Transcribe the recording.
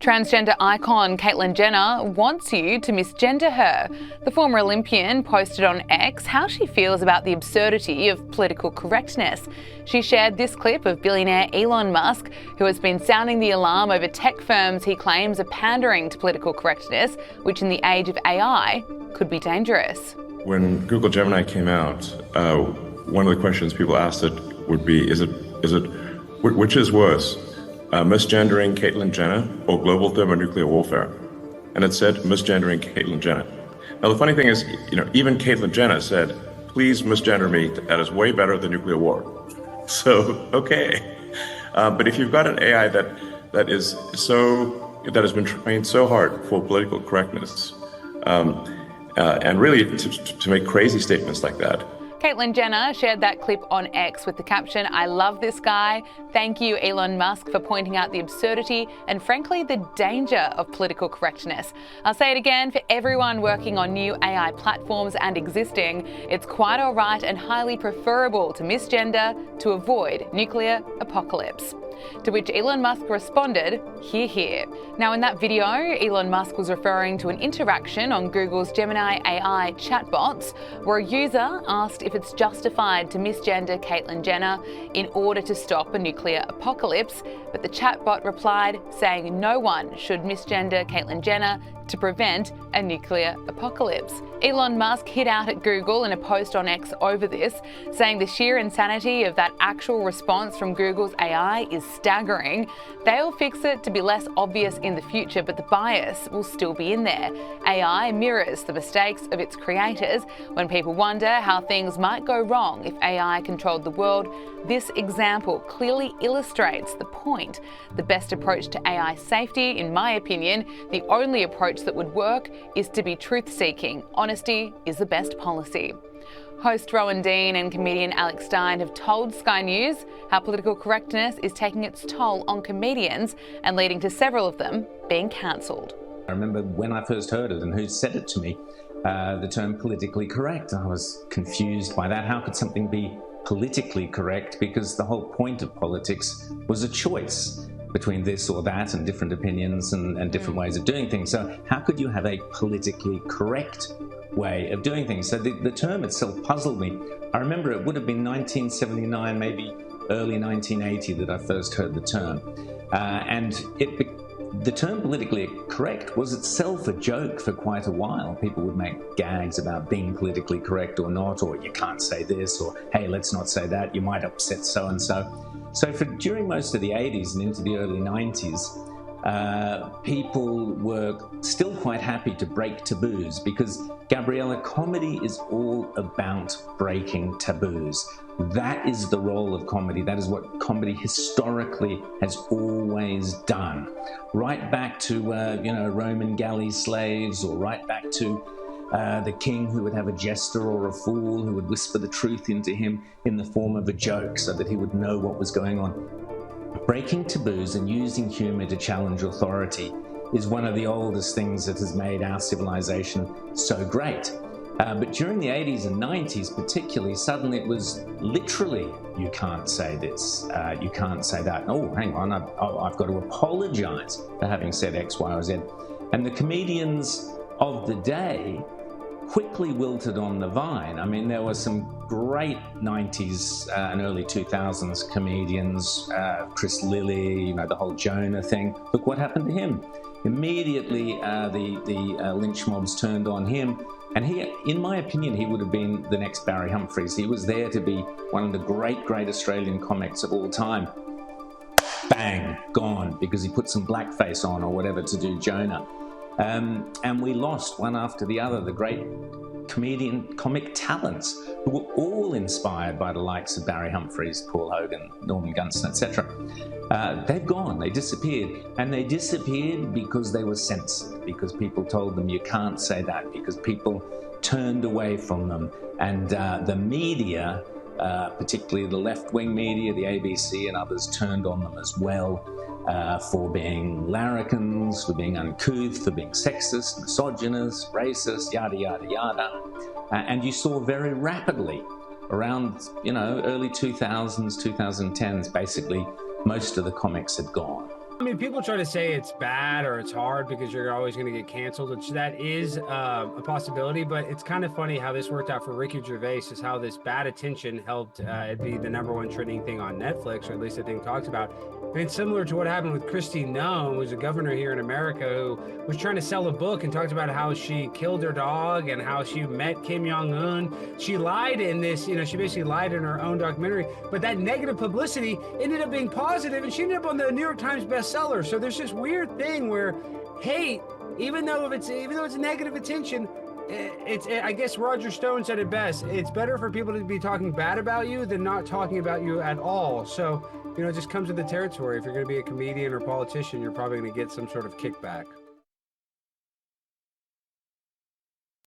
Transgender icon Caitlyn Jenner wants you to misgender her. The former Olympian posted on X how she feels about the absurdity of political correctness. She shared this clip of billionaire Elon Musk, who has been sounding the alarm over tech firms he claims are pandering to political correctness, which in the age of AI could be dangerous. When Google Gemini came out, one of the questions people asked it would be, which is worse? Misgendering Caitlyn Jenner or global thermonuclear warfare? And it said misgendering Caitlyn Jenner. Now the funny thing is, even Caitlyn Jenner said, please misgender me, that is way better than nuclear war. So, okay. But if you've got an AI that has been trained so hard for political correctness, and really to make crazy statements like that. Caitlyn Jenner shared that clip on X with the caption, "I love this guy. Thank you, Elon Musk, for pointing out the absurdity and frankly the danger of political correctness." I'll say it again, for everyone working on new AI platforms and existing, it's quite all right and highly preferable to misgender to avoid nuclear apocalypse. To which Elon Musk responded, "Hear, hear." Now in that video, Elon Musk was referring to an interaction on Google's Gemini AI chatbots where a user asked if it's justified to misgender Caitlyn Jenner in order to stop a nuclear apocalypse, but the chatbot replied saying no one should misgender Caitlyn Jenner to prevent a nuclear apocalypse. Elon Musk hit out at Google in a post on X over this, saying the sheer insanity of that actual response from Google's AI is staggering. They'll fix it to be less obvious in the future, but the bias will still be in there. AI mirrors the mistakes of its creators. When people wonder how things might go wrong if AI controlled the world, this example clearly illustrates the point. The best approach to AI safety, in my opinion, the only approach that would work, is to be truth-seeking. Honesty is the best policy. Host Rowan Dean and comedian Alex Stein have told Sky News how political correctness is taking its toll on comedians and leading to several of them being cancelled. I remember when I first heard it and who said it to me, the term politically correct. I was confused by that. How could something be politically correct? Because the whole point of politics was a choice between this or that and different opinions and different ways of doing things. So how could you have a politically correct way of doing things? So the term itself puzzled me. I remember it would have been 1979, maybe early 1980 that I first heard the term. The term politically correct was itself a joke for quite a while. People would make gags about being politically correct or not, or you can't say this, or hey, let's not say that, you might upset so-and-so. So during most of the 80s and into the early 90s, people were still quite happy to break taboos because, Gabriella, comedy is all about breaking taboos. That is the role of comedy. That is what comedy historically has always done. Right back to, Roman galley slaves, or right back to the king who would have a jester or a fool who would whisper the truth into him in the form of a joke so that he would know what was going on. Breaking taboos and using humor to challenge authority is one of the oldest things that has made our civilization so great. But during the 80s and 90s particularly, suddenly it was literally, you can't say this, you can't say that. Oh, hang on, I've got to apologize for having said X, Y, or Z. And the comedians of the day quickly wilted on the vine. I mean, there were some great 90s and early 2000s comedians, Chris Lilly, the whole Jonah thing. Look what happened to him. Immediately, the lynch mobs turned on him. And he, in my opinion, he would have been the next Barry Humphries. He was there to be one of the great Australian comics of all time. Bang, gone, because he put some blackface on or whatever to do Jonah. And we lost one after the other, the great comic talents who were all inspired by the likes of Barry Humphries, Paul Hogan, Norman Gunston, etc. They've gone, they disappeared. And they disappeared because they were censored, because people told them you can't say that, because people turned away from them. And the media, particularly the left-wing media, the ABC and others, turned on them as well. For being larrikins, for being uncouth, for being sexist, misogynist, racist, yada, yada, yada. And you saw very rapidly around, early 2000s, 2010s, basically, most of the comics had gone. I mean, people try to say it's bad or it's hard because you're always going to get canceled, which that is a possibility. But it's kind of funny how this worked out for Ricky Gervais, is how this bad attention helped it be the #1 trending thing on Netflix, or at least the thing talks about. And it's similar to what happened with Kristi Noem, who's a governor here in America, who was trying to sell a book and talked about how she killed her dog and how she met Kim Jong-un. She lied in this, she basically lied in her own documentary. But that negative publicity ended up being positive, and she ended up on the New York Times bestseller. So there's this weird thing where hate, even though it's negative attention, I guess Roger Stone said it best. It's better for people to be talking bad about you than not talking about you at all. So, it just comes with the territory. If you're going to be a comedian or politician, you're probably going to get some sort of kickback.